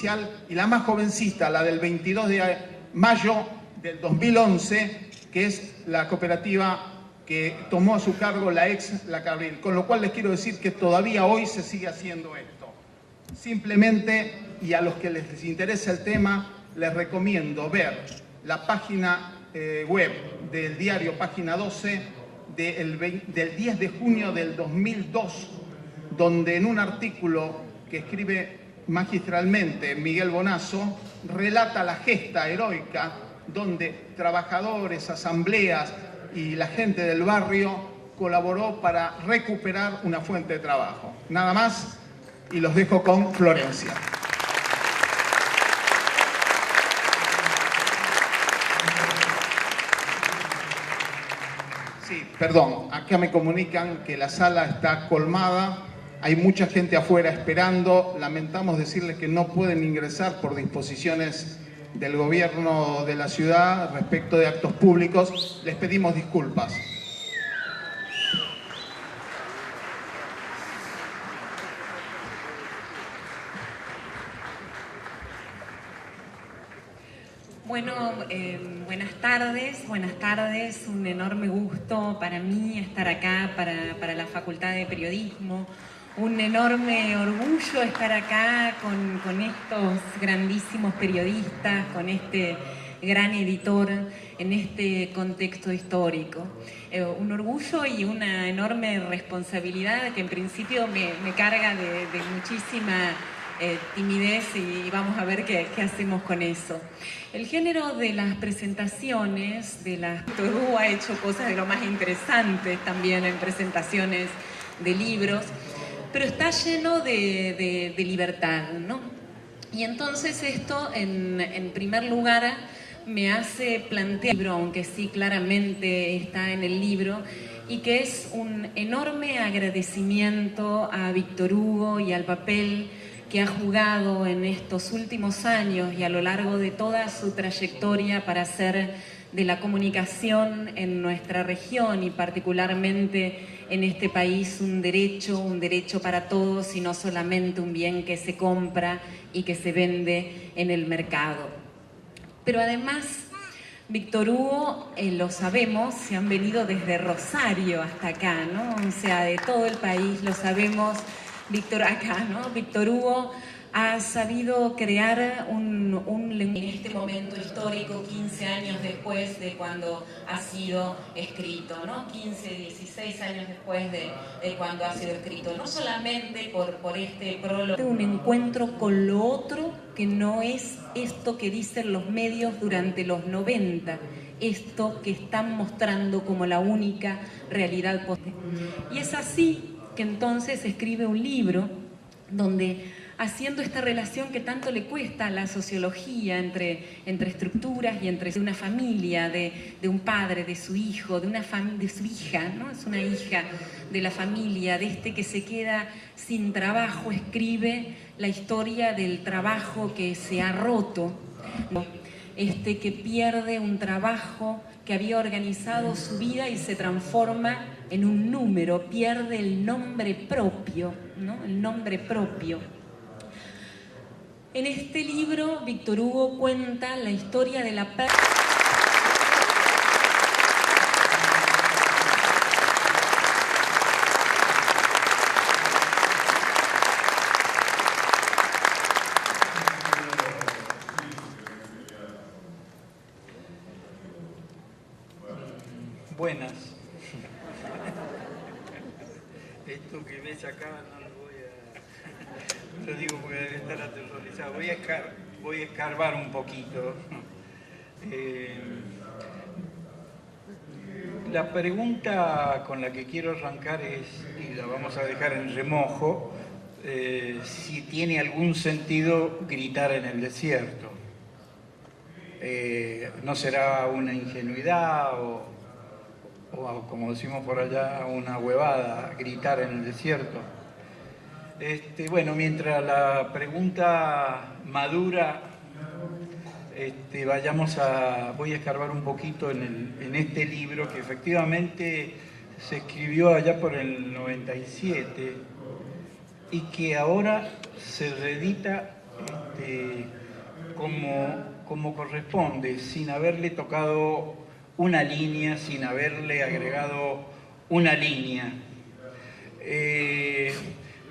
provincial, y la más jovencita, la del 22 de mayo del 2011, que es la cooperativa que tomó a su cargo la ex La Cabril. Con lo cual les quiero decir que todavía hoy se sigue haciendo esto. Simplemente, y a los que les interesa el tema, les recomiendo ver la página web del diario Página 12 del 10 de junio del 2002, donde en un artículo que escribe magistralmente Miguel Bonazo, relata la gesta heroica donde trabajadores, asambleas y la gente del barrio colaboró para recuperar una fuente de trabajo. Nada más, y los dejo con Florencia. Sí, perdón, acá me comunican que la sala está colmada, hay mucha gente afuera esperando, lamentamos decirles que no pueden ingresar por disposiciones del gobierno de la ciudad respecto de actos públicos, les pedimos disculpas. Bueno, buenas tardes, un enorme gusto para mí estar acá para la Facultad de Periodismo, un enorme orgullo estar acá con estos grandísimos periodistas, con este gran editor en este contexto histórico. Un orgullo y una enorme responsabilidad que en principio me carga de muchísima timidez y vamos a ver qué hacemos con eso. El género de las presentaciones, Víctor Hugo ha hecho cosas de lo más interesantes también en presentaciones de libros, pero está lleno de libertad, ¿no? Y entonces esto, en primer lugar, me hace plantear el libro, aunque sí claramente está en el libro, y que es un enorme agradecimiento a Víctor Hugo y al papel que ha jugado en estos últimos años y a lo largo de toda su trayectoria para hacer de la comunicación en nuestra región y particularmente en este país un derecho para todos y no solamente un bien que se compra y que se vende en el mercado. Pero además, Víctor Hugo, lo sabemos, se han venido desde Rosario hasta acá, ¿no? O sea, de todo el país, lo sabemos. Víctor Hugo ha sabido crear en este momento histórico, 15 años después de cuando ha sido escrito, ¿no? 15, 16 años después de cuando ha sido escrito. No solamente por este prólogo, un encuentro con lo otro que no es esto que dicen los medios durante los 90, esto que están mostrando como la única realidad posible. Y es así que entonces escribe un libro donde, haciendo esta relación que tanto le cuesta a la sociología entre estructuras y entre una familia, de un padre, de su hijo, de su hija, ¿no? Es una hija de la familia, de este que se queda sin trabajo, escribe la historia del trabajo que se ha roto, ¿no? Este que pierde un trabajo que había organizado su vida y se transforma en un número, pierde el nombre propio, ¿no? El nombre propio. En este libro, Víctor Hugo cuenta la historia de la Buenas. Esto que ves acá no lo voy a... Lo digo porque debe estar aterrorizado. Voy a escarbar un poquito. La pregunta con la que quiero arrancar es, y la vamos a dejar en remojo, si tiene algún sentido gritar en el desierto. ¿No será una ingenuidad o como decimos por allá, una huevada, gritar en el desierto? Bueno, mientras la pregunta madura, voy a escarbar un poquito en este libro que efectivamente se escribió allá por el 97 y que ahora se reedita como corresponde, sin haberle tocado una línea, sin haberle agregado una línea.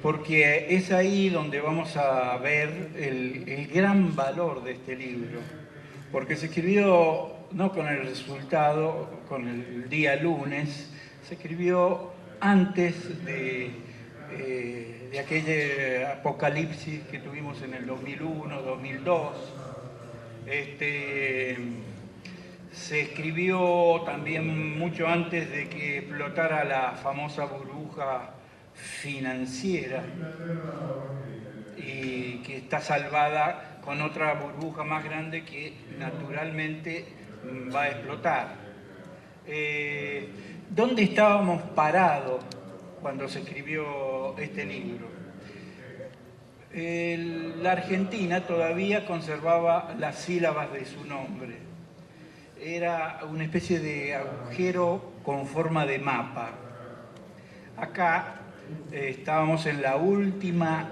Porque es ahí donde vamos a ver el gran valor de este libro. Porque se escribió no con el resultado, con el día lunes, se escribió antes de aquella apocalipsis que tuvimos en el 2001, 2002. Se escribió también mucho antes de que explotara la famosa burbuja financiera y que está salvada con otra burbuja más grande que naturalmente va a explotar. ¿Dónde estábamos parados cuando se escribió este libro? La Argentina todavía conservaba las sílabas de su nombre. Era una especie de agujero con forma de mapa. Acá estábamos en la última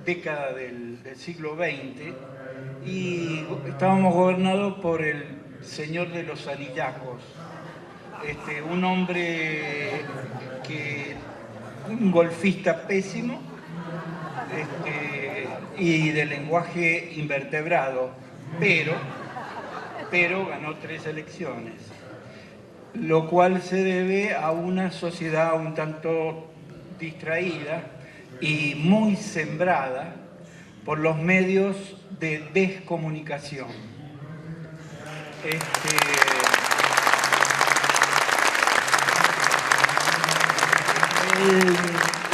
década del siglo XX y estábamos gobernados por el señor de los anillacos, un hombre un golfista pésimo y de lenguaje invertebrado, pero ganó 3 elecciones, lo cual se debe a una sociedad un tanto distraída y muy sembrada por los medios de descomunicación.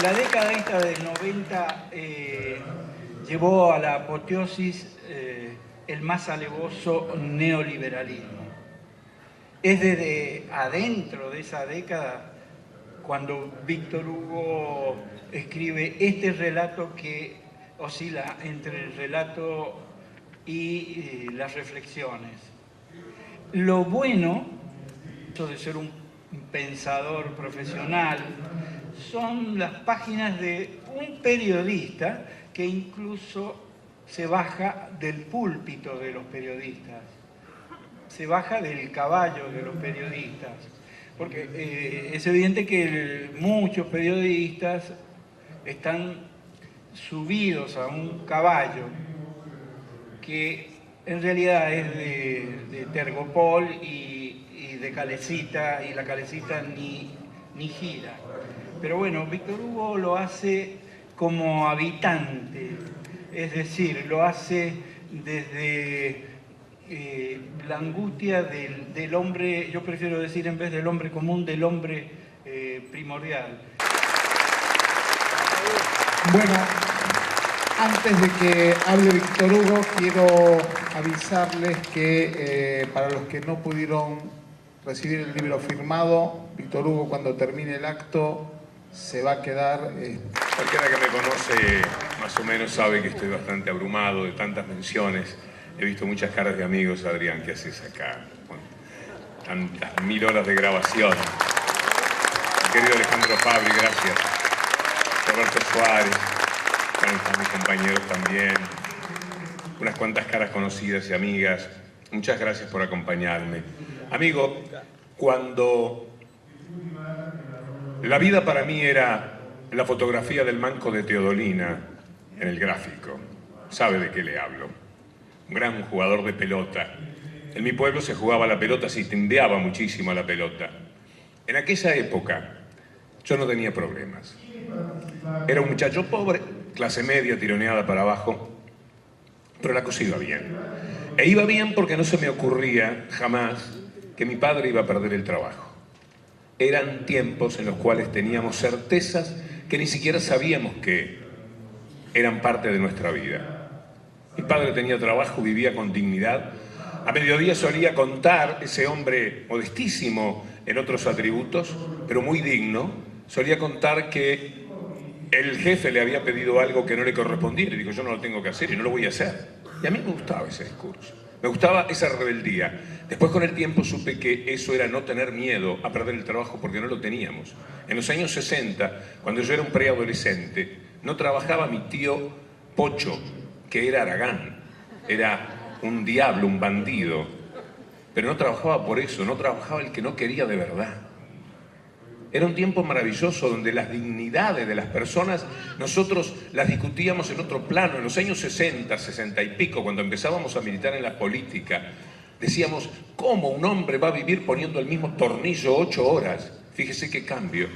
La década esta del 90 llevó a la apoteosis el más alevoso neoliberalismo. Es desde adentro de esa década cuando Víctor Hugo escribe este relato que oscila entre el relato y las reflexiones. Lo bueno de ser un pensador profesional son las páginas de un periodista que incluso se baja del púlpito de los periodistas, se baja del caballo de los periodistas, porque es evidente que muchos periodistas están subidos a un caballo que en realidad es de Tergopol y de Calecita, y la Calecita ni gira. Pero bueno, Víctor Hugo lo hace como habitante, es decir, lo hace desde la angustia del hombre, yo prefiero decir en vez del hombre común, del hombre primordial. Bueno, antes de que hable Víctor Hugo, quiero avisarles que para los que no pudieron recibir el libro firmado, Víctor Hugo, cuando termine el acto, se va a quedar... Cualquiera que me conoce más o menos sabe que estoy bastante abrumado de tantas menciones. He visto muchas caras de amigos. Adrián, ¿qué haces acá? Bueno, tantas 1000 horas de grabación. Mi querido Alejandro Fabri, gracias. Roberto Suárez, bueno, están mis compañeros también. Unas cuantas caras conocidas y amigas. Muchas gracias por acompañarme. Amigo, cuando la vida para mí era la fotografía del manco de Teodolina en el gráfico, sabe de qué le hablo. Un gran jugador de pelota. En mi pueblo se jugaba la pelota, se timbeaba muchísimo a la pelota. En aquella época yo no tenía problemas. Era un muchacho pobre, clase media, tironeada para abajo, pero la cosa iba bien. E iba bien porque no se me ocurría jamás que mi padre iba a perder el trabajo. Eran tiempos en los cuales teníamos certezas que ni siquiera sabíamos que eran parte de nuestra vida. Mi padre tenía trabajo, vivía con dignidad. A mediodía solía contar, ese hombre modestísimo en otros atributos, pero muy digno, solía contar que el jefe le había pedido algo que no le correspondía y le dijo, yo no lo tengo que hacer y no lo voy a hacer. Y a mí me gustaba ese discurso, me gustaba esa rebeldía. Después con el tiempo supe que eso era no tener miedo a perder el trabajo porque no lo teníamos. En los años 60, cuando yo era un preadolescente, no trabajaba mi tío Pocho, que era Aragán. era un diablo, un bandido. Pero no trabajaba por eso, no trabajaba el que no quería de verdad. Era un tiempo maravilloso donde las dignidades de las personas nosotros las discutíamos en otro plano. En los años 60, 60 y pico, cuando empezábamos a militar en la política, decíamos, ¿cómo un hombre va a vivir poniendo el mismo tornillo 8 horas? Fíjese qué cambio,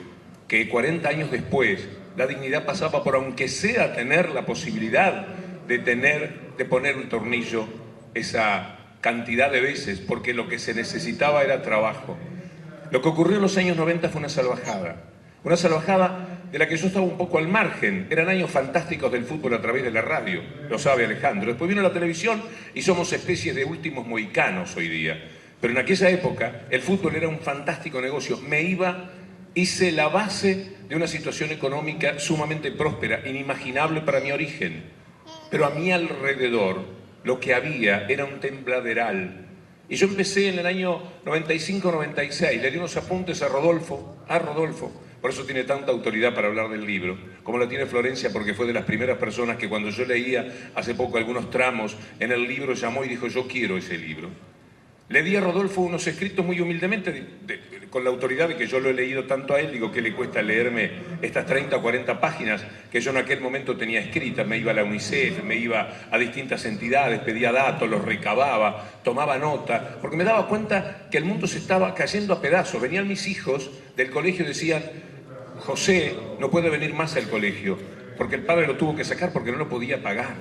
que 40 años después la dignidad pasaba por, aunque sea, tener la posibilidad de poner un tornillo esa cantidad de veces, porque lo que se necesitaba era trabajo. Lo que ocurrió en los años 90 fue una salvajada de la que yo estaba un poco al margen. Eran años fantásticos del fútbol a través de la radio, lo sabe Alejandro. Después vino la televisión y somos especies de últimos mohicanos hoy día. Pero en aquella época el fútbol era un fantástico negocio. Hice la base de una situación económica sumamente próspera, inimaginable para mi origen. Pero a mi alrededor lo que había era un tembladeral. Y yo empecé en el año 95-96, le di unos apuntes a Rodolfo, por eso tiene tanta autoridad para hablar del libro, como la tiene Florencia, porque fue de las primeras personas que cuando yo leía hace poco algunos tramos en el libro llamó y dijo, yo quiero ese libro. Le di a Rodolfo unos escritos muy humildemente, con la autoridad de que yo lo he leído tanto a él, digo, ¿qué le cuesta leerme estas 30 o 40 páginas que yo en aquel momento tenía escritas? Me iba a la UNICEF, me iba a distintas entidades, pedía datos, los recababa, tomaba nota, porque me daba cuenta que el mundo se estaba cayendo a pedazos. Venían mis hijos del colegio y decían, José no puede venir más al colegio, porque el padre lo tuvo que sacar porque no lo podía pagar.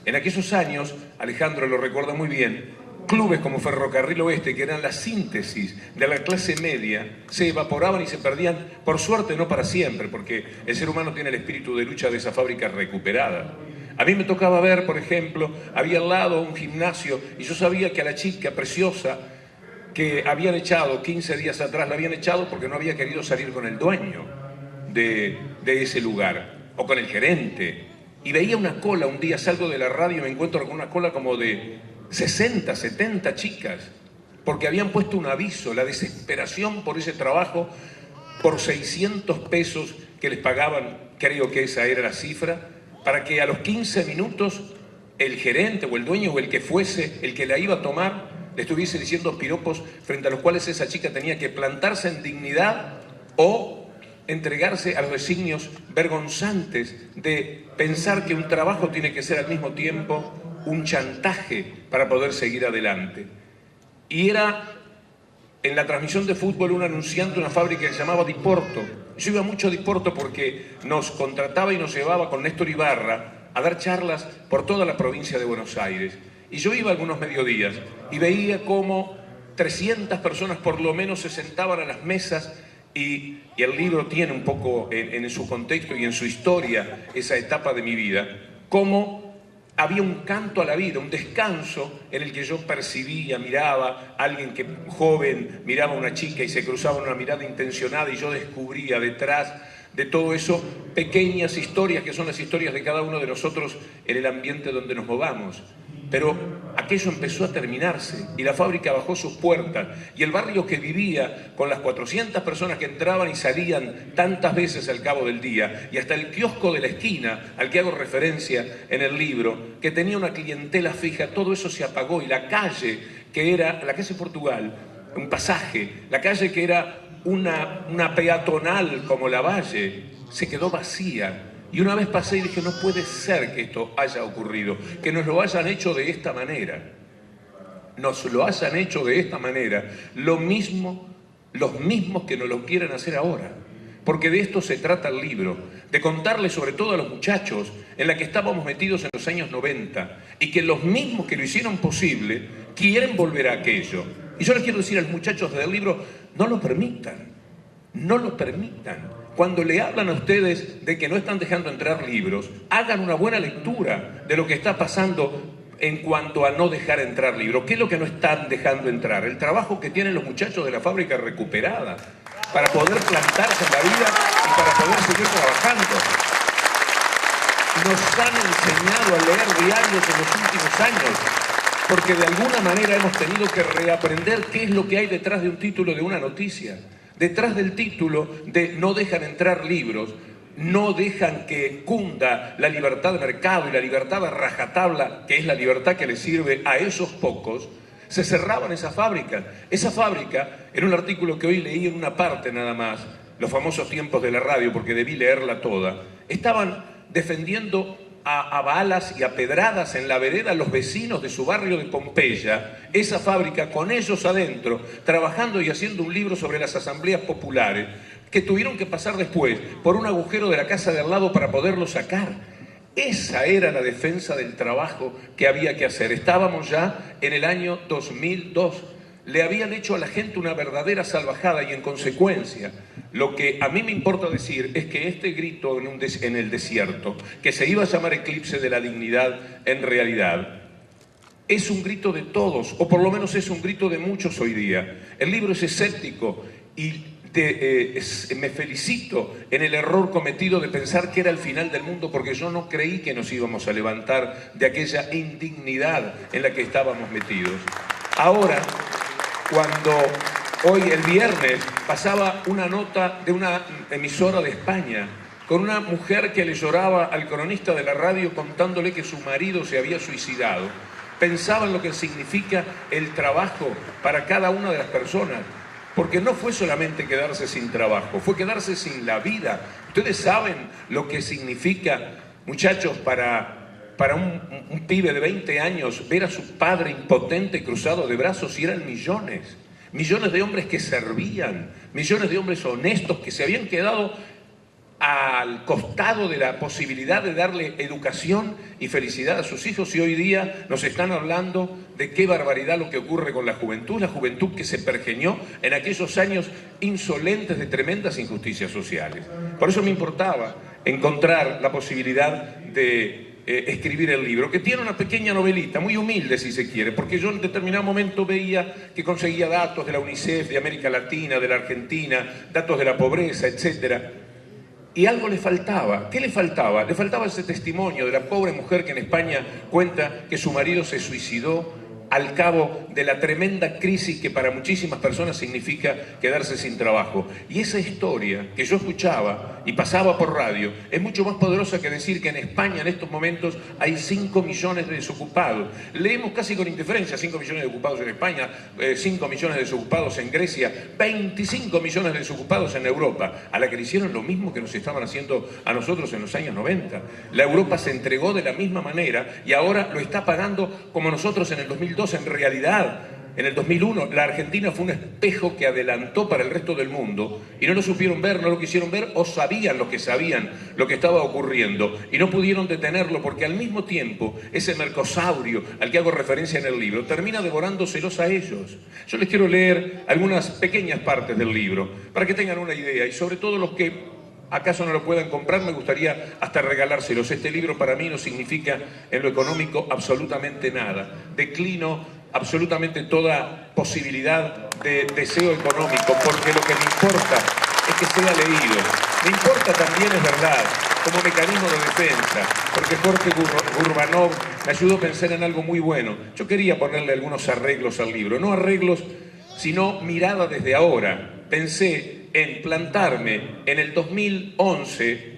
En aquellos años, Alejandro lo recuerda muy bien, clubes como Ferrocarril Oeste, que eran la síntesis de la clase media, se evaporaban y se perdían, por suerte no para siempre, porque el ser humano tiene el espíritu de lucha de esa fábrica recuperada. A mí me tocaba ver, por ejemplo, había al lado un gimnasio y yo sabía que a la chica preciosa que habían echado 15 días atrás, la habían echado porque no había querido salir con el dueño de ese lugar, o con el gerente. Y veía una cola, un día salgo de la radio y me encuentro con una cola como de 60, 70 chicas, porque habían puesto un aviso, la desesperación por ese trabajo, por 600 pesos que les pagaban, creo que esa era la cifra, para que a los 15 minutos el gerente o el dueño o el que fuese, el que la iba a tomar, le estuviese diciendo piropos frente a los cuales esa chica tenía que plantarse en dignidad o entregarse a los designios vergonzantes de pensar que un trabajo tiene que ser al mismo tiempo un chantaje para poder seguir adelante. Y era en la transmisión de fútbol un anunciante de una fábrica que se llamaba Diporto. Yo iba mucho a Diporto porque nos contrataba y nos llevaba con Néstor Ibarra a dar charlas por toda la provincia de Buenos Aires. Y yo iba algunos mediodías y veía cómo 300 personas por lo menos se sentaban a las mesas y el libro tiene un poco en su contexto y en su historia esa etapa de mi vida, cómo había un canto a la vida, un descanso en el que yo percibía, miraba a alguien que joven miraba a una chica y se cruzaban una mirada intencionada y yo descubría detrás de todo eso pequeñas historias que son las historias de cada uno de nosotros en el ambiente donde nos movamos. Pero aquello empezó a terminarse y la fábrica bajó sus puertas y el barrio que vivía con las 400 personas que entraban y salían tantas veces al cabo del día y hasta el kiosco de la esquina al que hago referencia en el libro, que tenía una clientela fija, todo eso se apagó y la calle que era la calle Portugal, un pasaje, la calle que era una peatonal como la Valle, se quedó vacía. Y una vez pasé y dije, no puede ser que esto haya ocurrido, que nos lo hayan hecho de esta manera. Nos lo hayan hecho de esta manera, los mismos que nos lo quieren hacer ahora. Porque de esto se trata el libro, de contarles sobre todo a los muchachos en la que estábamos metidos en los años 90 y que los mismos que lo hicieron posible quieren volver a aquello. Y yo les quiero decir a los muchachos del libro, no lo permitan, no lo permitan. Cuando le hablan a ustedes de que no están dejando entrar libros, hagan una buena lectura de lo que está pasando en cuanto a no dejar entrar libros. ¿Qué es lo que no están dejando entrar? El trabajo que tienen los muchachos de la fábrica recuperada para poder plantarse en la vida y para poder seguir trabajando. Nos han enseñado a leer diarios en los últimos años, porque de alguna manera hemos tenido que reaprender qué es lo que hay detrás de un título de una noticia. Detrás del título de no dejan entrar libros, no dejan que cunda la libertad de mercado y la libertad de rajatabla, que es la libertad que le sirve a esos pocos, se cerraban esas fábricas. Esa fábrica, en un artículo que hoy leí en una parte nada más, los famosos tiempos de la radio, porque debí leerla toda, estaban defendiendo a balas y a pedradas en la vereda los vecinos de su barrio de Pompeya, esa fábrica con ellos adentro, trabajando y haciendo un libro sobre las asambleas populares, que tuvieron que pasar después por un agujero de la casa de al lado para poderlo sacar. Esa era la defensa del trabajo que había que hacer. Estábamos ya en el año 2002. Le habían hecho a la gente una verdadera salvajada y en consecuencia, lo que a mí me importa decir es que este grito en el desierto, que se iba a llamar Eclipse de la Dignidad, en realidad es un grito de todos, o por lo menos es un grito de muchos hoy día. El libro es escéptico y me felicito en el error cometido de pensar que era el final del mundo, porque yo no creí que nos íbamos a levantar de aquella indignidad en la que estábamos metidos. Ahora, cuando hoy, el viernes, pasaba una nota de una emisora de España con una mujer que le lloraba al cronista de la radio contándole que su marido se había suicidado, pensaba en lo que significa el trabajo para cada una de las personas. Porque no fue solamente quedarse sin trabajo, fue quedarse sin la vida. Ustedes saben lo que significa, muchachos, para un pibe de 20 años ver a su padre impotente cruzado de brazos, y eran millones. Millones de hombres que servían, millones de hombres honestos que se habían quedado al costado de la posibilidad de darle educación y felicidad a sus hijos, y hoy día nos están hablando de qué barbaridad lo que ocurre con la juventud que se pergeñó en aquellos años insolentes de tremendas injusticias sociales. Por eso me importaba encontrar la posibilidad de escribir el libro, que tiene una pequeña novelita, muy humilde si se quiere, porque yo en determinado momento veía que conseguía datos de la UNICEF, de América Latina, de la Argentina, datos de la pobreza, etcétera. Y algo le faltaba. ¿Qué le faltaba? Le faltaba ese testimonio de la pobre mujer que en España cuenta que su marido se suicidó al cabo de la tremenda crisis que para muchísimas personas significa quedarse sin trabajo. Y esa historia que yo escuchaba y pasaba por radio es mucho más poderosa que decir que en España en estos momentos hay 5 millones de desocupados. Leemos casi con indiferencia 5 millones de ocupados en España, 5 millones de desocupados en Grecia, 25 millones de desocupados en Europa, a la que le hicieron lo mismo que nos estaban haciendo a nosotros en los años 90. La Europa se entregó de la misma manera y ahora lo está pagando como nosotros en el 2002. En realidad, en el 2001, la Argentina fue un espejo que adelantó para el resto del mundo y no lo supieron ver, no lo quisieron ver, o sabían lo que estaba ocurriendo y no pudieron detenerlo, porque al mismo tiempo ese mercosaurio al que hago referencia en el libro termina devorándoselos a ellos. Yo les quiero leer algunas pequeñas partes del libro para que tengan una idea, y sobre todo los que acaso no lo puedan comprar, me gustaría hasta regalárselos. Este libro para mí no significa en lo económico absolutamente nada. Declino absolutamente toda posibilidad de deseo económico, porque lo que me importa es que sea leído. Me importa también, es verdad, como mecanismo de defensa, porque Jorge Gurbanov me ayudó a pensar en algo muy bueno. Yo quería ponerle algunos arreglos al libro, no arreglos, sino mirada desde ahora. Pensé en plantarme en el 2011,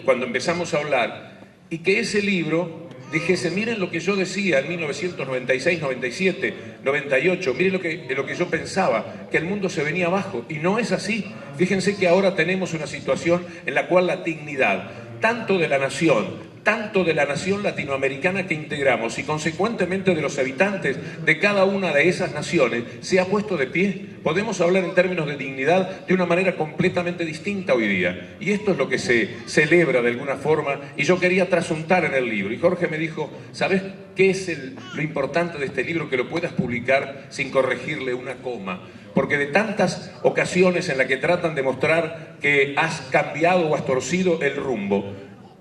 cuando empezamos a hablar, y que ese libro dijese: miren lo que yo decía en 1996, 97, 98, miren lo que yo pensaba, que el mundo se venía abajo, y no es así. Fíjense que ahora tenemos una situación en la cual la dignidad, tanto de la nación latinoamericana que integramos y consecuentemente de los habitantes de cada una de esas naciones, se ha puesto de pie. Podemos hablar en términos de dignidad de una manera completamente distinta hoy día, y esto es lo que se celebra de alguna forma, y yo quería trasuntar en el libro. Y Jorge me dijo: ¿sabes qué es lo importante de este libro? Que lo puedas publicar sin corregirle una coma, porque de tantas ocasiones en las que tratan de mostrar que has cambiado o has torcido el rumbo,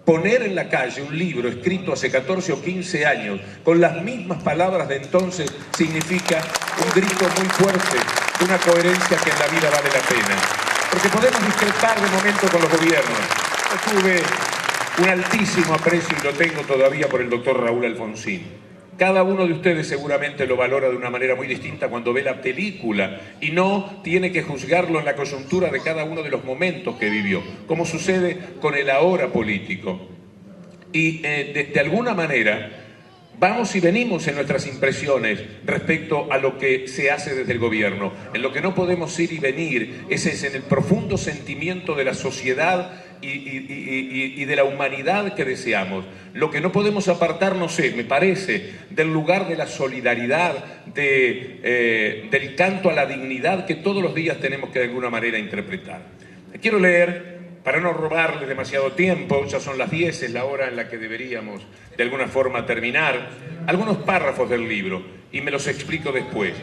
poner en la calle un libro escrito hace 14 o 15 años con las mismas palabras de entonces significa un grito muy fuerte, una coherencia que en la vida vale la pena. Porque podemos discrepar de momento con los gobiernos. Yo tuve un altísimo aprecio, y lo tengo todavía, por el doctor Raúl Alfonsín. Cada uno de ustedes seguramente lo valora de una manera muy distinta cuando ve la película y no tiene que juzgarlo en la coyuntura de cada uno de los momentos que vivió, como sucede con el ahora político. Y de alguna manera vamos y venimos en nuestras impresiones respecto a lo que se hace desde el gobierno. En lo que no podemos ir y venir es en el profundo sentimiento de la sociedad y de la humanidad que deseamos. Lo que no podemos apartarnos es, me parece, del lugar de la solidaridad, del canto a la dignidad que todos los días tenemos que de alguna manera interpretar. Quiero leer, para no robarles demasiado tiempo, ya son las 10, es la hora en la que deberíamos de alguna forma terminar, algunos párrafos del libro, y me los explico después.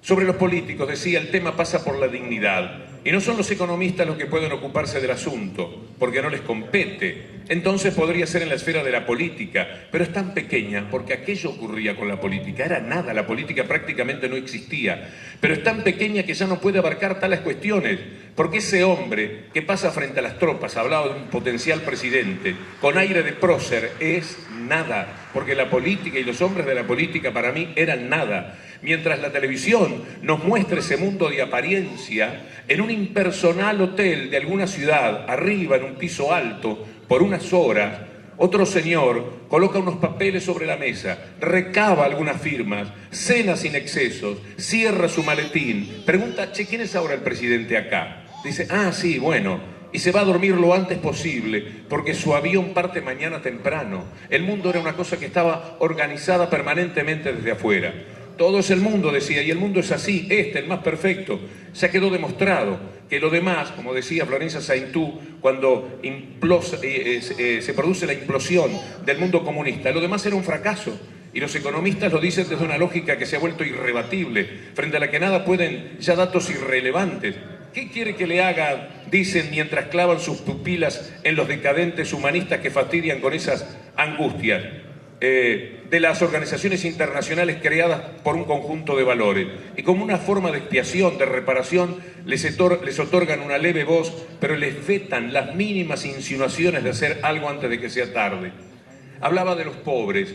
Sobre los políticos, decía, el tema pasa por la dignidad, y no son los economistas los que pueden ocuparse del asunto, porque no les compete. Entonces podría ser en la esfera de la política, pero es tan pequeña porque aquello ocurría con la política, era nada, la política prácticamente no existía, pero es tan pequeña que ya no puede abarcar tales cuestiones, porque ese hombre que pasa frente a las tropas, hablaba de un potencial presidente, con aire de prócer, es nada, porque la política y los hombres de la política para mí eran nada. Mientras la televisión nos muestra ese mundo de apariencia, en un impersonal hotel de alguna ciudad, arriba en un piso alto, por unas horas, otro señor coloca unos papeles sobre la mesa, recaba algunas firmas, cena sin excesos, cierra su maletín, pregunta, che, ¿quién es ahora el presidente acá? Dice, sí, bueno, y se va a dormir lo antes posible, porque su avión parte mañana temprano. El mundo era una cosa que estaba organizada permanentemente desde afuera. Todo es el mundo, decía, y el mundo es así, el más perfecto. Ya quedó demostrado que lo demás, como decía Florencia Saintú, cuando se produce la implosión del mundo comunista, lo demás era un fracaso. Y los economistas lo dicen desde una lógica que se ha vuelto irrebatible, frente a la que nada pueden ya datos irrelevantes. ¿Qué quiere que le haga? Dicen mientras clavan sus pupilas en los decadentes humanistas que fastidian con esas angustias. De las organizaciones internacionales creadas por un conjunto de valores. Y como una forma de expiación, de reparación, les otorgan una leve voz, pero les vetan las mínimas insinuaciones de hacer algo antes de que sea tarde. Hablaba de los pobres.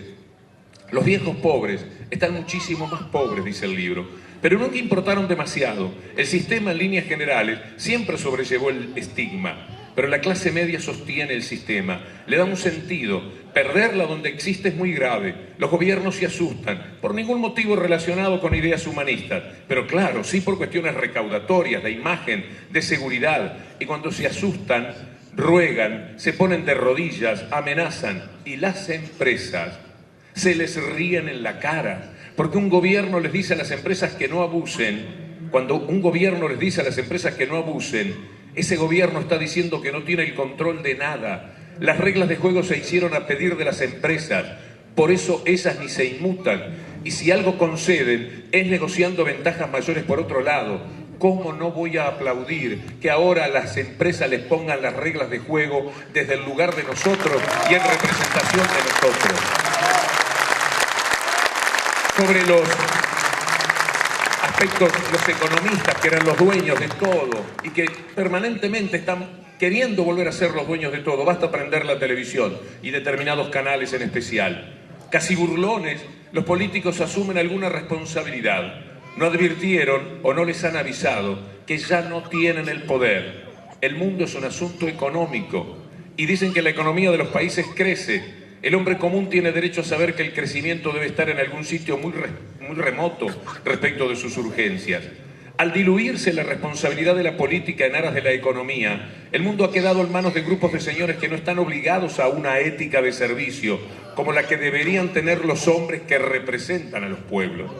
Los viejos pobres están muchísimo más pobres, dice el libro, pero nunca importaron demasiado. El sistema en líneas generales siempre sobrellevó el estigma. Pero la clase media sostiene el sistema, le da un sentido. Perderla donde existe es muy grave. Los gobiernos se asustan, por ningún motivo relacionado con ideas humanistas, pero claro, sí por cuestiones recaudatorias, de imagen, de seguridad. Y cuando se asustan, ruegan, se ponen de rodillas, amenazan. Y las empresas se les ríen en la cara, porque un gobierno les dice a las empresas que no abusen. Cuando un gobierno les dice a las empresas que no abusen, ese gobierno está diciendo que no tiene el control de nada. Las reglas de juego se hicieron a pedir de las empresas, por eso esas ni se inmutan. Y si algo conceden, es negociando ventajas mayores por otro lado. ¿Cómo no voy a aplaudir que ahora las empresas les pongan las reglas de juego desde el lugar de nosotros y en representación de nosotros? Sobre los aspectos, los economistas que eran los dueños de todo y que permanentemente están queriendo volver a ser los dueños de todo. Basta prender la televisión y determinados canales en especial. Casi burlones, los políticos asumen alguna responsabilidad. No advirtieron o no les han avisado que ya no tienen el poder. El mundo es un asunto económico y dicen que la economía de los países crece. El hombre común tiene derecho a saber que el crecimiento debe estar en algún sitio muy remoto respecto de sus urgencias. Al diluirse la responsabilidad de la política en aras de la economía, el mundo ha quedado en manos de grupos de señores que no están obligados a una ética de servicio como la que deberían tener los hombres que representan a los pueblos.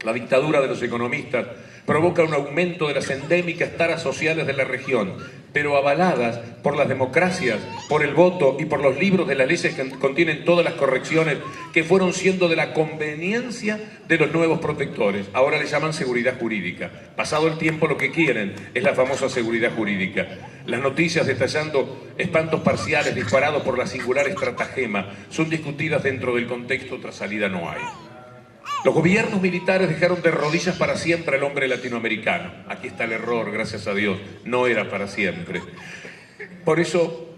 La dictadura de los economistas provoca un aumento de las endémicas taras sociales de la región, pero avaladas por las democracias, por el voto y por los libros de las leyes que contienen todas las correcciones que fueron siendo de la conveniencia de los nuevos protectores. Ahora le llaman seguridad jurídica. Pasado el tiempo, lo que quieren es la famosa seguridad jurídica. Las noticias detallando espantos parciales disparados por la singular estratagema son discutidas dentro del contexto, otra salida no hay. Los gobiernos militares dejaron de rodillas para siempre al hombre latinoamericano. Aquí está el error, gracias a Dios, no era para siempre. Por eso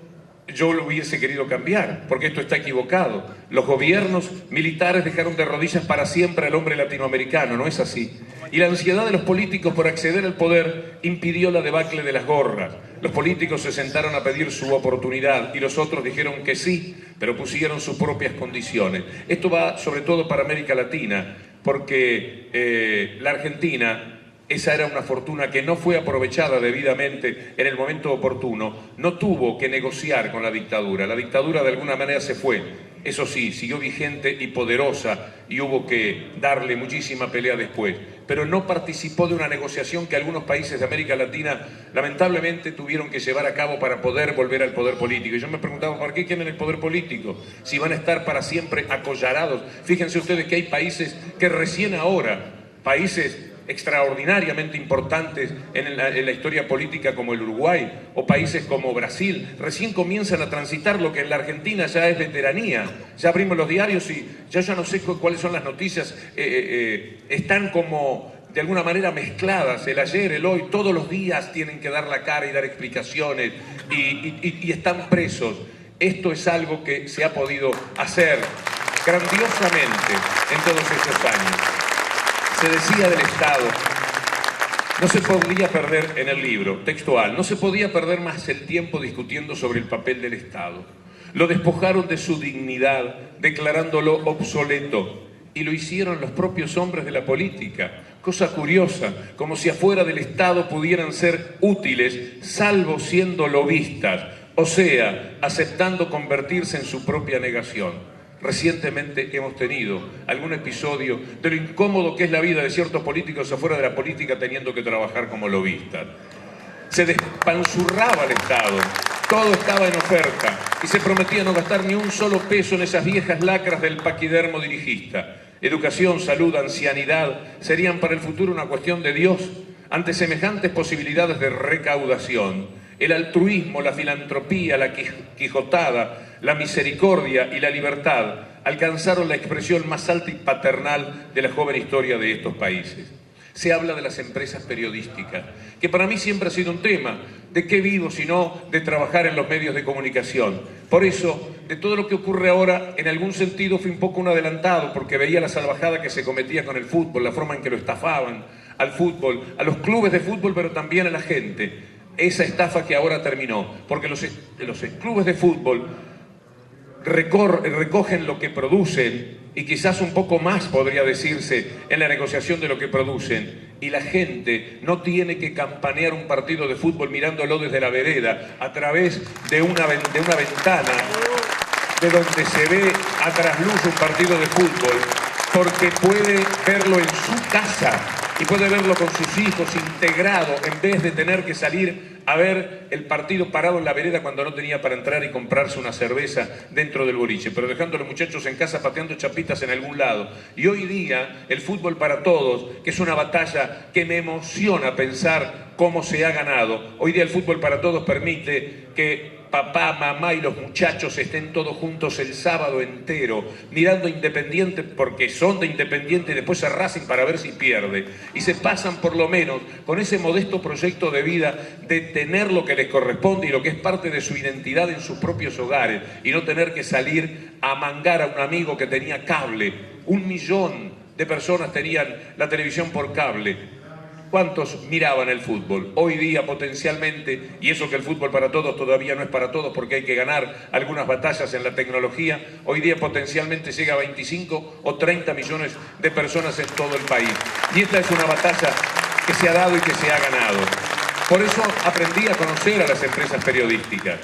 yo lo hubiese querido cambiar, porque esto está equivocado. Los gobiernos militares dejaron de rodillas para siempre al hombre latinoamericano, no es así. Y la ansiedad de los políticos por acceder al poder impidió la debacle de las gorras. Los políticos se sentaron a pedir su oportunidad y los otros dijeron que sí, pero pusieron sus propias condiciones. Esto va sobre todo para América Latina, porque la Argentina, esa era una fortuna que no fue aprovechada debidamente en el momento oportuno, no tuvo que negociar con la dictadura. La dictadura de alguna manera se fue, eso sí, siguió vigente y poderosa y hubo que darle muchísima pelea después, pero no participó de una negociación que algunos países de América Latina lamentablemente tuvieron que llevar a cabo para poder volver al poder político. Y yo me preguntaba, ¿por qué quieren el poder político? Si van a estar para siempre acollarados. Fíjense ustedes que hay países que recién ahora, países extraordinariamente importantes en la historia política como el Uruguay o países como Brasil, recién comienzan a transitar lo que en la Argentina ya es veteranía. Ya abrimos los diarios y ya no sé cuáles son las noticias, están como de alguna manera mezcladas, el ayer, el hoy, todos los días tienen que dar la cara y dar explicaciones y están presos. Esto es algo que se ha podido hacer grandiosamente en todos estos años. Se decía del Estado, no se podía perder en el libro, textual, no se podía perder más el tiempo discutiendo sobre el papel del Estado. Lo despojaron de su dignidad, declarándolo obsoleto, y lo hicieron los propios hombres de la política. Cosa curiosa, como si afuera del Estado pudieran ser útiles, salvo siendo lobistas, o sea, aceptando convertirse en su propia negación. Recientemente hemos tenido algún episodio de lo incómodo que es la vida de ciertos políticos afuera de la política teniendo que trabajar como lobistas. Se despanzurraba el Estado, todo estaba en oferta y se prometía no gastar ni un solo peso en esas viejas lacras del paquidermo dirigista. Educación, salud, ancianidad serían para el futuro una cuestión de Dios. Ante semejantes posibilidades de recaudación, el altruismo, la filantropía, la quijotada, la misericordia y la libertad alcanzaron la expresión más alta y paternal de la joven historia de estos países. Se habla de las empresas periodísticas, que para mí siempre ha sido un tema. ¿De qué vivo sino de trabajar en los medios de comunicación? Por eso, de todo lo que ocurre ahora, en algún sentido fui un poco un adelantado, porque veía la salvajada que se cometía con el fútbol, la forma en que lo estafaban al fútbol, a los clubes de fútbol, pero también a la gente. Esa estafa que ahora terminó, porque los clubes de fútbol recogen lo que producen y quizás un poco más podría decirse en la negociación de lo que producen, y la gente no tiene que campanear un partido de fútbol mirándolo desde la vereda a través de una ventana de donde se ve a trasluz un partido de fútbol, porque puede verlo en su casa y puede verlo con sus hijos integrado, en vez de tener que salir a ver el partido parado en la vereda cuando no tenía para entrar y comprarse una cerveza dentro del boliche, pero dejando a los muchachos en casa pateando chapitas en algún lado. Y hoy día el fútbol para todos, que es una batalla que me emociona pensar cómo se ha ganado. Hoy día el fútbol para todos permite que papá, mamá y los muchachos estén todos juntos el sábado entero, mirando Independiente porque son de Independiente y después a Racing para ver si pierde. Y se pasan por lo menos con ese modesto proyecto de vida de tener lo que les corresponde y lo que es parte de su identidad en sus propios hogares y no tener que salir a mangar a un amigo que tenía cable. 1 millón de personas tenían la televisión por cable. ¿Cuántos miraban el fútbol? Hoy día potencialmente, y eso que el fútbol para todos todavía no es para todos porque hay que ganar algunas batallas en la tecnología, hoy día potencialmente llega a 25 o 30 millones de personas en todo el país. Y esta es una batalla que se ha dado y que se ha ganado. Por eso aprendí a conocer a las empresas periodísticas.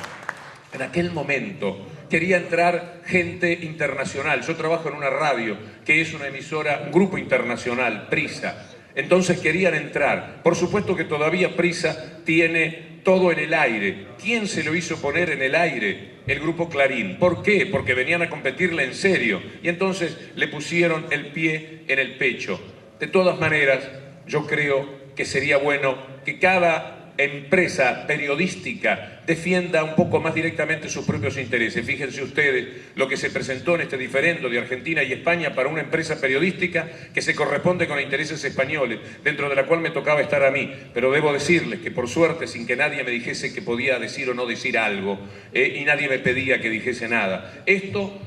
En aquel momento quería entrar gente internacional. Yo trabajo en una radio que es una emisora, un grupo internacional, Prisa. Entonces querían entrar. Por supuesto que todavía Prisa tiene todo en el aire. ¿Quién se lo hizo poner en el aire? El grupo Clarín. ¿Por qué? Porque venían a competirle en serio. Y entonces le pusieron el pie en el pecho. De todas maneras, yo creo que sería bueno que cada empresa periodística defienda un poco más directamente sus propios intereses. Fíjense ustedes lo que se presentó en este diferendo de Argentina y España para una empresa periodística que se corresponde con intereses españoles, dentro de la cual me tocaba estar a mí. Pero debo decirles que por suerte, sin que nadie me dijese que podía decir o no decir algo, y nadie me pedía que dijese nada. Esto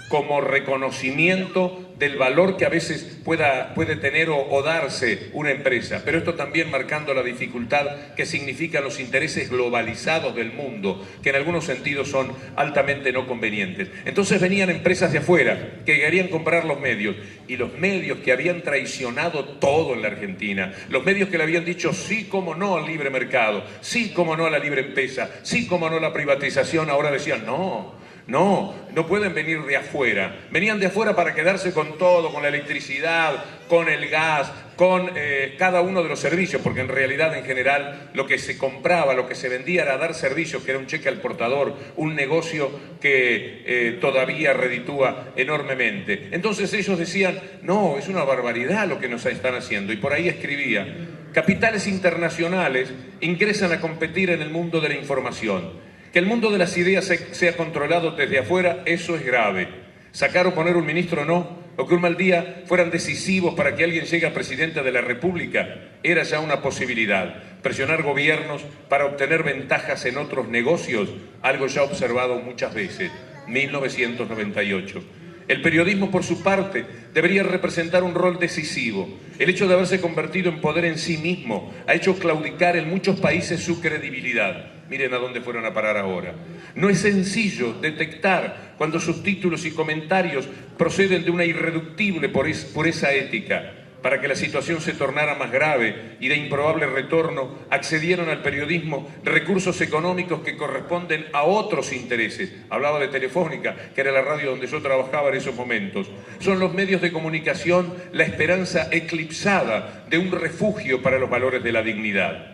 como reconocimiento del valor que a veces puede tener o darse una empresa, pero esto también marcando la dificultad que significan los intereses globalizados del mundo, que en algunos sentidos son altamente no convenientes. Entonces venían empresas de afuera que querían comprar los medios, y los medios que habían traicionado todo en la Argentina, los medios que le habían dicho sí, cómo no al libre mercado, sí, cómo no a la libre empresa, sí, cómo no a la privatización, ahora decían no pueden venir de afuera. Venían de afuera para quedarse con todo, con la electricidad, con el gas, con cada uno de los servicios, porque en realidad, en general, lo que se compraba, lo que se vendía era dar servicios, que era un cheque al portador, un negocio que todavía reditúa enormemente. Entonces ellos decían, no, es una barbaridad lo que nos están haciendo, y por ahí escribía, capitales internacionales ingresan a competir en el mundo de la información. Que el mundo de las ideas sea controlado desde afuera, eso es grave. Sacar o poner un ministro no, o que un mal día fueran decisivos para que alguien llegue a presidente de la República, era ya una posibilidad. Presionar gobiernos para obtener ventajas en otros negocios, algo ya observado muchas veces. 1998. El periodismo, por su parte, debería representar un rol decisivo. El hecho de haberse convertido en poder en sí mismo ha hecho claudicar en muchos países su credibilidad. Miren a dónde fueron a parar ahora. No es sencillo detectar cuando sus títulos y comentarios proceden de una irreductible pureza ética. Para que la situación se tornara más grave y de improbable retorno, accedieron al periodismo recursos económicos que corresponden a otros intereses. Hablaba de Telefónica, que era la radio donde yo trabajaba en esos momentos. Son los medios de comunicación la esperanza eclipsada de un refugio para los valores de la dignidad.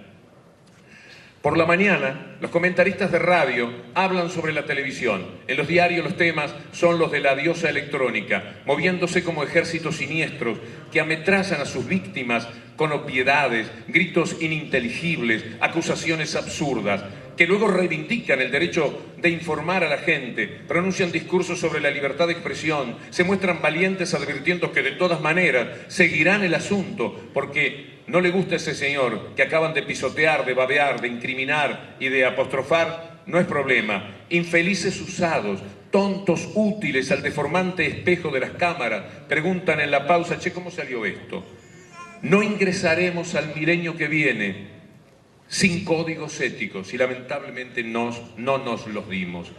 Por la mañana, los comentaristas de radio hablan sobre la televisión. En los diarios los temas son los de la diosa electrónica, moviéndose como ejércitos siniestros que ametrallan a sus víctimas con obviedades, gritos ininteligibles, acusaciones absurdas, que luego reivindican el derecho de informar a la gente, pronuncian discursos sobre la libertad de expresión, se muestran valientes advirtiendo que de todas maneras seguirán el asunto, porque no le gusta a ese señor que acaban de pisotear, de babear, de incriminar y de apostrofar, no es problema. Infelices usados, tontos útiles al deformante espejo de las cámaras, preguntan en la pausa, che, ¿cómo salió esto? No ingresaremos al milenio que viene sin códigos éticos, y lamentablemente no nos los dimos.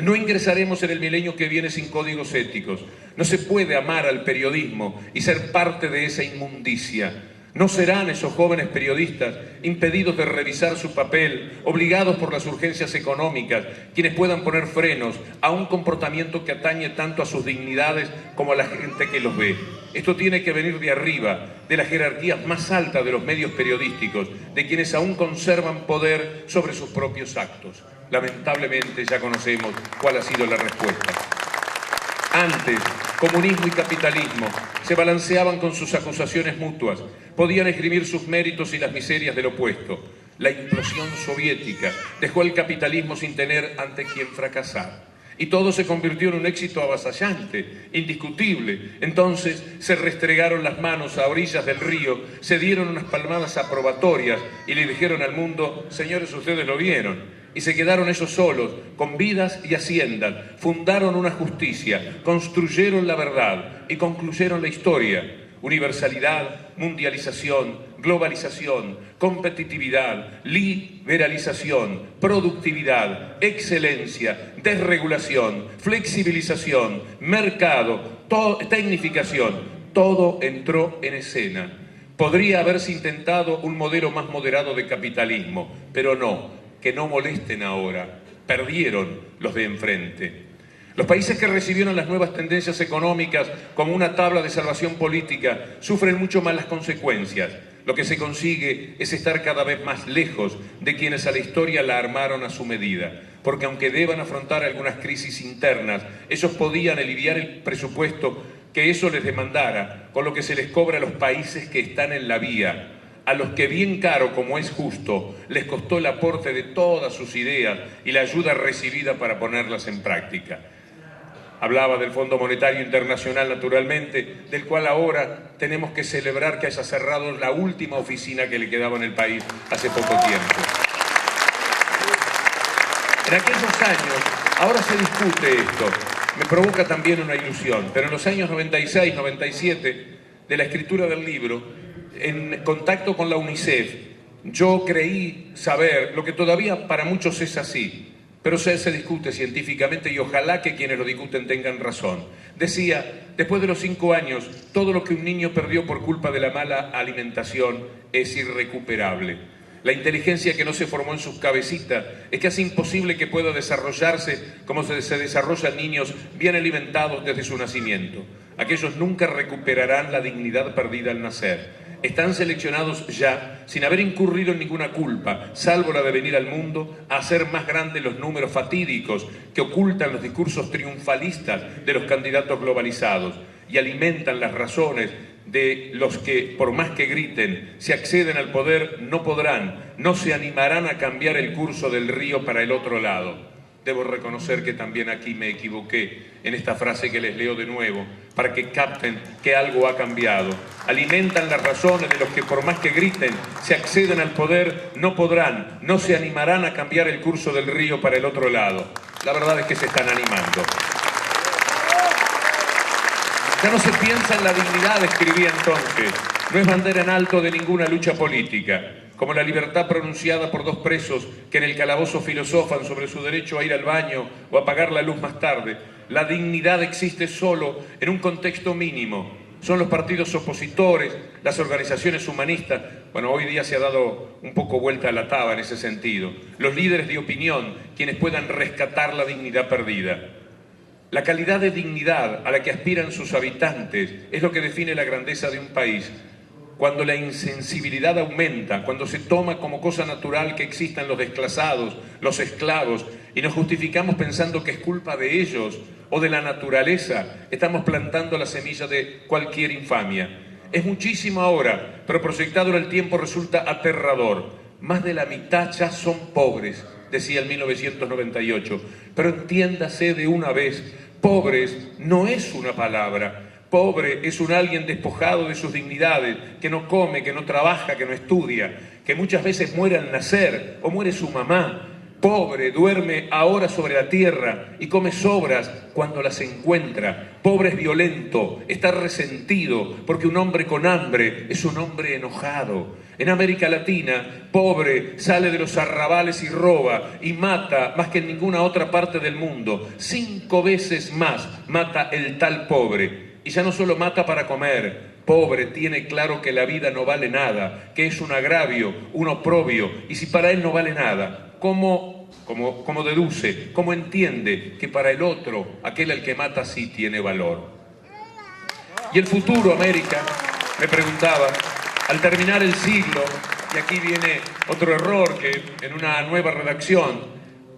No ingresaremos en el milenio que viene sin códigos éticos. No se puede amar al periodismo y ser parte de esa inmundicia. No serán esos jóvenes periodistas impedidos de revisar su papel, obligados por las urgencias económicas, quienes puedan poner frenos a un comportamiento que atañe tanto a sus dignidades como a la gente que los ve. Esto tiene que venir de arriba, de las jerarquías más altas de los medios periodísticos, de quienes aún conservan poder sobre sus propios actos. Lamentablemente ya conocemos cuál ha sido la respuesta. Antes, comunismo y capitalismo se balanceaban con sus acusaciones mutuas, podían esgrimir sus méritos y las miserias del opuesto. La implosión soviética dejó al capitalismo sin tener ante quién fracasar. Y todo se convirtió en un éxito avasallante, indiscutible. Entonces se restregaron las manos a orillas del río, se dieron unas palmadas aprobatorias y le dijeron al mundo, señores, ustedes lo vieron. Y se quedaron ellos solos, con vidas y haciendas, fundaron una justicia, construyeron la verdad y concluyeron la historia. Universalidad, mundialización, globalización, competitividad, liberalización, productividad, excelencia, desregulación, flexibilización, mercado, tecnificación, todo entró en escena. Podría haberse intentado un modelo más moderado de capitalismo, pero no, que no molesten ahora, perdieron los de enfrente. Los países que recibieron las nuevas tendencias económicas como una tabla de salvación política sufren mucho más las consecuencias. Lo que se consigue es estar cada vez más lejos de quienes a la historia la armaron a su medida, porque aunque deban afrontar algunas crisis internas, ellos podían aliviar el presupuesto que eso les demandara, con lo que se les cobra a los países que están en la vía. a los que bien caro como es justo les costó el aporte de todas sus ideas y la ayuda recibida para ponerlas en práctica. Hablaba del Fondo Monetario Internacional, naturalmente, del cual ahora tenemos que celebrar que haya cerrado la última oficina que le quedaba en el país hace poco tiempo. En aquellos años, ahora se discute esto, me provoca también una ilusión, pero en los años 96, 97, de la escritura del libro, en contacto con la UNICEF, yo creí saber lo que todavía para muchos es así, pero se discute científicamente y ojalá que quienes lo discuten tengan razón. Decía, después de los 5 años, todo lo que un niño perdió por culpa de la mala alimentación es irrecuperable. La inteligencia que no se formó en sus cabecitas es casi imposible que pueda desarrollarse como se desarrollan niños bien alimentados desde su nacimiento. Aquellos nunca recuperarán la dignidad perdida al nacer. Están seleccionados ya, sin haber incurrido en ninguna culpa, salvo la de venir al mundo, a hacer más grandes los números fatídicos que ocultan los discursos triunfalistas de los candidatos globalizados y alimentan las razones de los que, por más que griten, si acceden al poder, no podrán, no se animarán a cambiar el curso del río para el otro lado. Debo reconocer que también aquí me equivoqué en esta frase que les leo de nuevo, para que capten que algo ha cambiado. Alimentan las razones de los que por más que griten, si acceden al poder, no podrán, no se animarán a cambiar el curso del río para el otro lado. La verdad es que se están animando. Ya no se piensa en la dignidad, escribí entonces. No es bandera en alto de ninguna lucha política, como la libertad pronunciada por 2 presos que en el calabozo filosofan sobre su derecho a ir al baño o apagar la luz más tarde. La dignidad existe solo en un contexto mínimo. Son los partidos opositores, las organizaciones humanistas. Bueno, hoy día se ha dado un poco vuelta a la taba en ese sentido. Los líderes de opinión, quienes puedan rescatar la dignidad perdida. La calidad de dignidad a la que aspiran sus habitantes es lo que define la grandeza de un país. Cuando la insensibilidad aumenta, cuando se toma como cosa natural que existan los desclasados, los esclavos, y nos justificamos pensando que es culpa de ellos o de la naturaleza, estamos plantando la semilla de cualquier infamia. Es muchísimo ahora, pero proyectado en el tiempo resulta aterrador. Más de la mitad ya son pobres, decía en 1998. Pero entiéndase de una vez, pobres no es una palabra. Pobre es un alguien despojado de sus dignidades, que no come, que no trabaja, que no estudia, que muchas veces muere al nacer o muere su mamá. Pobre duerme ahora sobre la tierra y come sobras cuando las encuentra. Pobre es violento, está resentido, porque un hombre con hambre es un hombre enojado. En América Latina, pobre sale de los arrabales y roba y mata más que en ninguna otra parte del mundo. 5 veces más mata el tal pobre. Y ya no solo mata para comer. Pobre tiene claro que la vida no vale nada, que es un agravio, un oprobio. Y si para él no vale nada, ¿cómo deduce, cómo entiende que para el otro, aquel al que mata sí tiene valor? Y el futuro, América, me preguntaba, al terminar el siglo, y aquí viene otro error que en una nueva redacción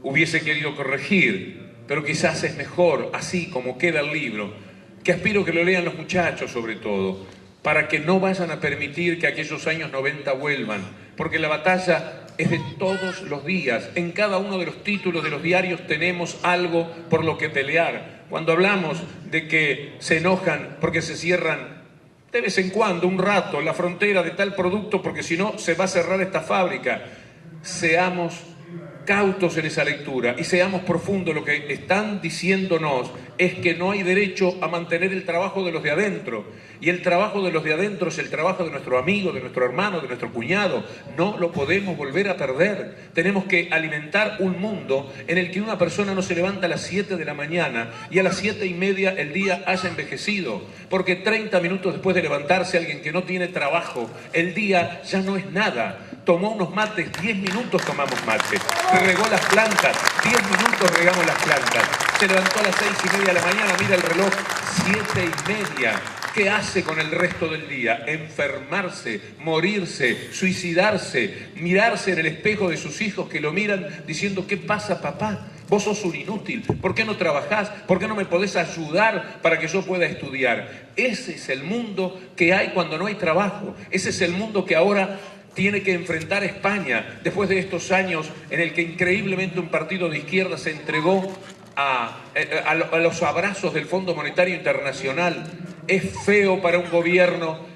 hubiese querido corregir, pero quizás es mejor así como queda el libro, que aspiro que lo lean los muchachos sobre todo, para que no vayan a permitir que aquellos años 90 vuelvan, porque la batalla es de todos los días. En cada uno de los títulos de los diarios tenemos algo por lo que pelear. Cuando hablamos de que se enojan porque se cierran de vez en cuando, un rato, la frontera de tal producto, porque si no se va a cerrar esta fábrica, seamos cautos en esa lectura y seamos profundos. Lo que están diciéndonos es que no hay derecho a mantener el trabajo de los de adentro, y el trabajo de los de adentro es el trabajo de nuestro amigo, de nuestro hermano, de nuestro cuñado. No lo podemos volver a perder. Tenemos que alimentar un mundo en el que una persona no se levanta a las 7 de la mañana y a las 7:30 el día haya envejecido, porque 30 minutos después de levantarse alguien que no tiene trabajo, el día ya no es nada. Tomó unos mates, 10 minutos tomamos mate. Regó las plantas, 10 minutos regamos las plantas. Se levantó a las 6:30 de la mañana, mira el reloj, 7:30. ¿Qué hace con el resto del día? Enfermarse, morirse, suicidarse, mirarse en el espejo de sus hijos que lo miran diciendo: ¿qué pasa, papá? Vos sos un inútil, ¿por qué no trabajás? ¿Por qué no me podés ayudar para que yo pueda estudiar? Ese es el mundo que hay cuando no hay trabajo. Ese es el mundo que ahora tiene que enfrentar a España después de estos años en el que increíblemente un partido de izquierda se entregó a los abrazos del Fondo Monetario Internacional. Es feo para un gobierno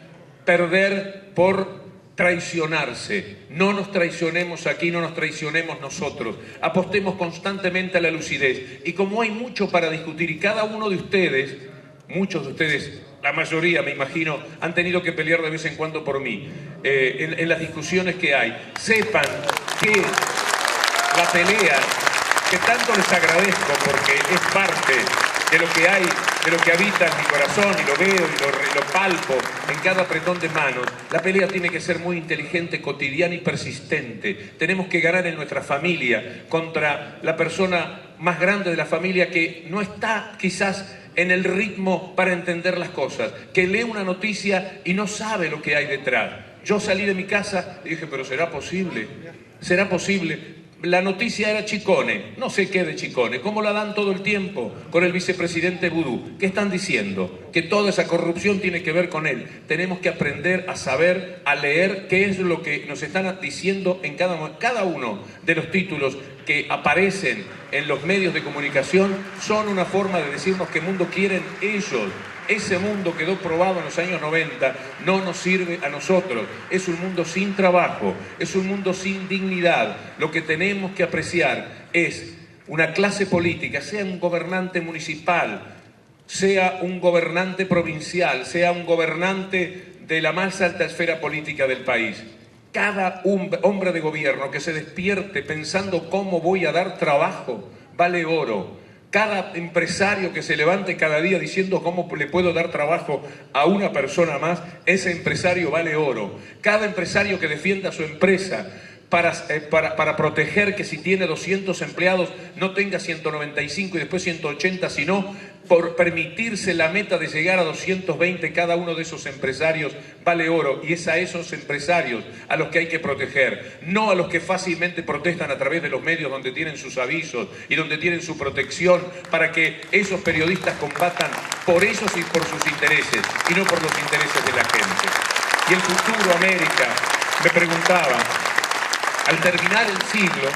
perder por traicionarse. No nos traicionemos aquí, no nos traicionemos nosotros. Apostemos constantemente a la lucidez. Y como hay mucho para discutir y cada uno de ustedes, muchos de ustedes, la mayoría me imagino, han tenido que pelear de vez en cuando por mí, en las discusiones que hay, sepan que la pelea, que tanto les agradezco porque es parte de lo que hay, de lo que habita en mi corazón, y lo veo y lo palpo en cada apretón de manos. La pelea tiene que ser muy inteligente, cotidiana y persistente. Tenemos que ganar en nuestra familia contra la persona más grande de la familia que no está quizás en el ritmo para entender las cosas, que lee una noticia y no sabe lo que hay detrás. Yo salí de mi casa y dije, pero ¿será posible? ¿Será posible? La noticia era Chicone, no sé qué de Chicone, ¿cómo la dan todo el tiempo con el vicepresidente Vudú? ¿Qué están diciendo? Que toda esa corrupción tiene que ver con él. Tenemos que aprender a saber, a leer qué es lo que nos están diciendo en cada uno de los títulos que aparecen en los medios de comunicación. Son una forma de decirnos qué mundo quieren ellos. Ese mundo quedó probado en los años 90, no nos sirve a nosotros. Es un mundo sin trabajo, es un mundo sin dignidad. Lo que tenemos que apreciar es una clase política, sea un gobernante municipal, sea un gobernante provincial, sea un gobernante de la más alta esfera política del país. Cada hombre de gobierno que se despierte pensando cómo voy a dar trabajo, vale oro. Cada empresario que se levante cada día diciendo cómo le puedo dar trabajo a una persona más, ese empresario vale oro. Cada empresario que defienda su empresa para proteger que si tiene 200 empleados no tenga 195 y después 180, sino por permitirse la meta de llegar a 220, cada uno de esos empresarios vale oro. Y es a esos empresarios a los que hay que proteger, no a los que fácilmente protestan a través de los medios donde tienen sus avisos y donde tienen su protección para que esos periodistas combatan por ellos y por sus intereses y no por los intereses de la gente. Y el futuro, América, me preguntaba, al terminar el siglo,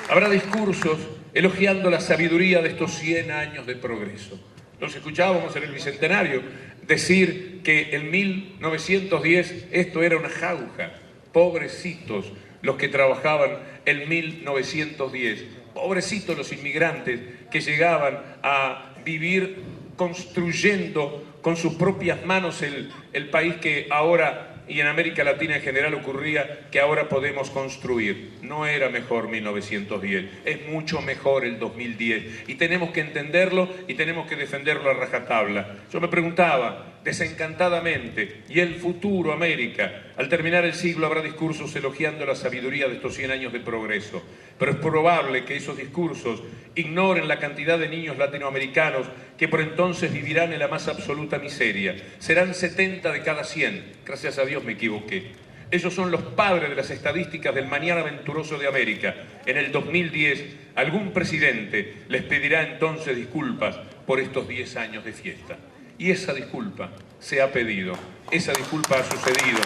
habrá discursos elogiando la sabiduría de estos 100 años de progreso. Los escuchábamos en el Bicentenario decir que en 1910 esto era una jauja. Pobrecitos los que trabajaban en 1910. Pobrecitos los inmigrantes que llegaban a vivir construyendo con sus propias manos el país que ahora, y en América Latina en general ocurría, que ahora podemos construir. No era mejor 1910, es mucho mejor el 2010. Y tenemos que entenderlo y tenemos que defenderlo a rajatabla. Yo me preguntaba, desencantadamente, ¿y el futuro, América? Al terminar el siglo habrá discursos elogiando la sabiduría de estos 100 años de progreso. Pero es probable que esos discursos ignoren la cantidad de niños latinoamericanos que por entonces vivirán en la más absoluta miseria. Serán 70 de cada 100. Gracias a Dios me equivoqué. Ellos son los padres de las estadísticas del mañana venturoso de América. En el 2010, algún presidente les pedirá entonces disculpas por estos 10 años de fiesta. Y esa disculpa se ha pedido, esa disculpa ha sucedido.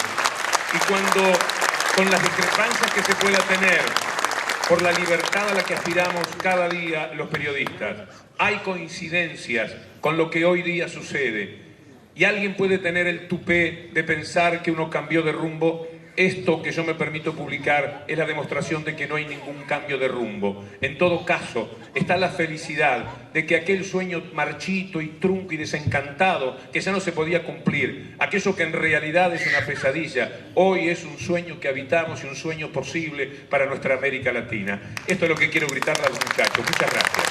Y cuando, con las discrepancias que se pueda tener por la libertad a la que aspiramos cada día los periodistas, hay coincidencias con lo que hoy día sucede, y alguien puede tener el tupé de pensar que uno cambió de rumbo, esto que yo me permito publicar es la demostración de que no hay ningún cambio de rumbo. En todo caso, está la felicidad de que aquel sueño marchito y trunco y desencantado, que ya no se podía cumplir, aquello que en realidad es una pesadilla, hoy es un sueño que habitamos y un sueño posible para nuestra América Latina. Esto es lo que quiero gritarle a los muchachos. Muchas gracias.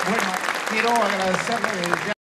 Bueno, quiero agradecerle